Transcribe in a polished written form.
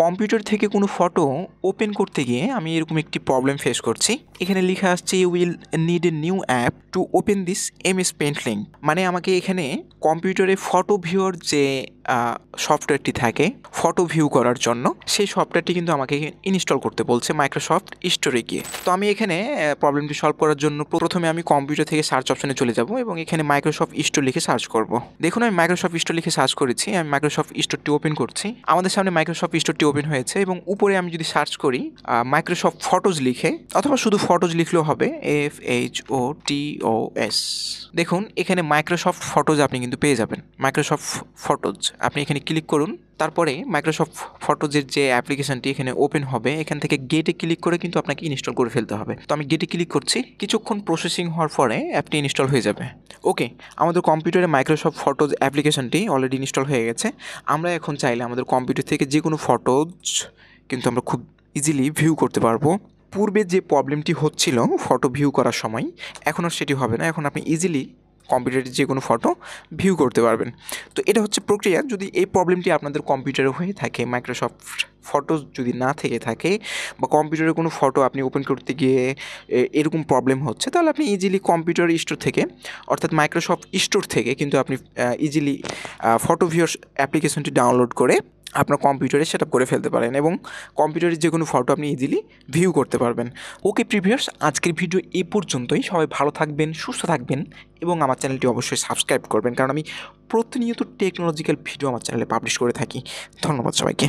Computer থেকে কোনো photo open করতে গিয়ে আমি এরকম একটি প্রবলেম ফেস করছি। এখানে লেখা আসছে you will need a new app to open this MS Paint link. মানে আমাকে এখানে কম্পিউটারে ফটো ভিউর যে সফটওয়্যারটি থাকে ফটো ভিউ করার জন্য, সেই সফটওয়্যারটি কিন্তু আমাকে ইনস্টল করতে বলছে মাইক্রোসফট স্টোরে গিয়ে। তো আমি এখানে প্রবলেমটি সলভ করার জন্য প্রথমে আমি কম্পিউটার থেকে সার্চ অপশনে চলে যাব এবং এখানে মাইক্রোসফট স্টোর লিখে সার্চ করব। দেখুন আমি মাইক্রোসফট স্টোর লিখে সার্চ করেছি, আমি মাইক্রোসফট স্টোরটি ওপেন করছি। আমাদের সামনে মাইক্রোসফট স্টোরটি ওপেন হয়েছে এবং উপরে আমি যদি সার্চ করি মাইক্রোসফট ফটোজ লিখে, অথবা শুধু ফটোজ লিখলেও হবে, FHOTOS। দেখুন এখানে মাইক্রোসফট ফটোজ আপনি কিন্তু পেয়ে যাবেন। মাইক্রোসফট ফটোজ আপনি এখানে ক্লিক করুন, তারপরে মাইক্রোসফট ফটোজের যে অ্যাপ্লিকেশনটি এখানে ওপেন হবে, এখান থেকে গেটে ক্লিক করে কিন্তু আপনাকে ইনস্টল করে ফেলতে হবে। তো আমি গেটে ক্লিক করছি, কিছুক্ষণ প্রসেসিং হওয়ার পরে অ্যাপটি ইনস্টল হয়ে যাবে। ওকে, আমাদের কম্পিউটারে মাইক্রোসফট ফটোজ অ্যাপ্লিকেশনটি অলরেডি ইনস্টল হয়ে গেছে। আমরা এখন চাইলে আমাদের কম্পিউটার থেকে যে কোনো ফটোজ কিন্তু আমরা খুব ইজিলি ভিউ করতে পারবো। পূর্বে যে প্রবলেমটি হচ্ছিল ফটো ভিউ করার সময়, এখন আর সেটি হবে না। এখন আপনি ইজিলি কম্পিউটারে যে কোনো ফটো ভিউ করতে পারবেন। তো এটা হচ্ছে প্রক্রিয়া। যদি এই প্রবলেমটি আপনাদের কম্পিউটারে হয়ে থাকে, মাইক্রোসফট ফটোজ যদি না থেকে থাকে, বা কম্পিউটারে কোনো ফটো আপনি ওপেন করতে গিয়ে এরকম প্রবলেম হচ্ছে, তাহলে আপনি ইজিলি কম্পিউটার স্টোর থেকে, অর্থাৎ মাইক্রোসফট স্টোর থেকে কিন্তু আপনি ইজিলি ফটো ভিউর অ্যাপ্লিকেশনটি ডাউনলোড করে আপনার কম্পিউটারে সেট আপ করে ফেলতে পারেন এবং কম্পিউটারের যে কোনো ফটো আপনি ইজিলি ভিউ করতে পারবেন। ওকে প্রিভিয়ার্স, আজকের ভিডিও এই পর্যন্তই। সবাই ভালো থাকবেন, সুস্থ থাকবেন এবং আমার চ্যানেলটি অবশ্যই সাবস্ক্রাইব করবেন, কারণ আমি প্রতিনিয়ত টেকনোলজিক্যাল ভিডিও আমার চ্যানেলে পাবলিশ করে থাকি। ধন্যবাদ সবাইকে।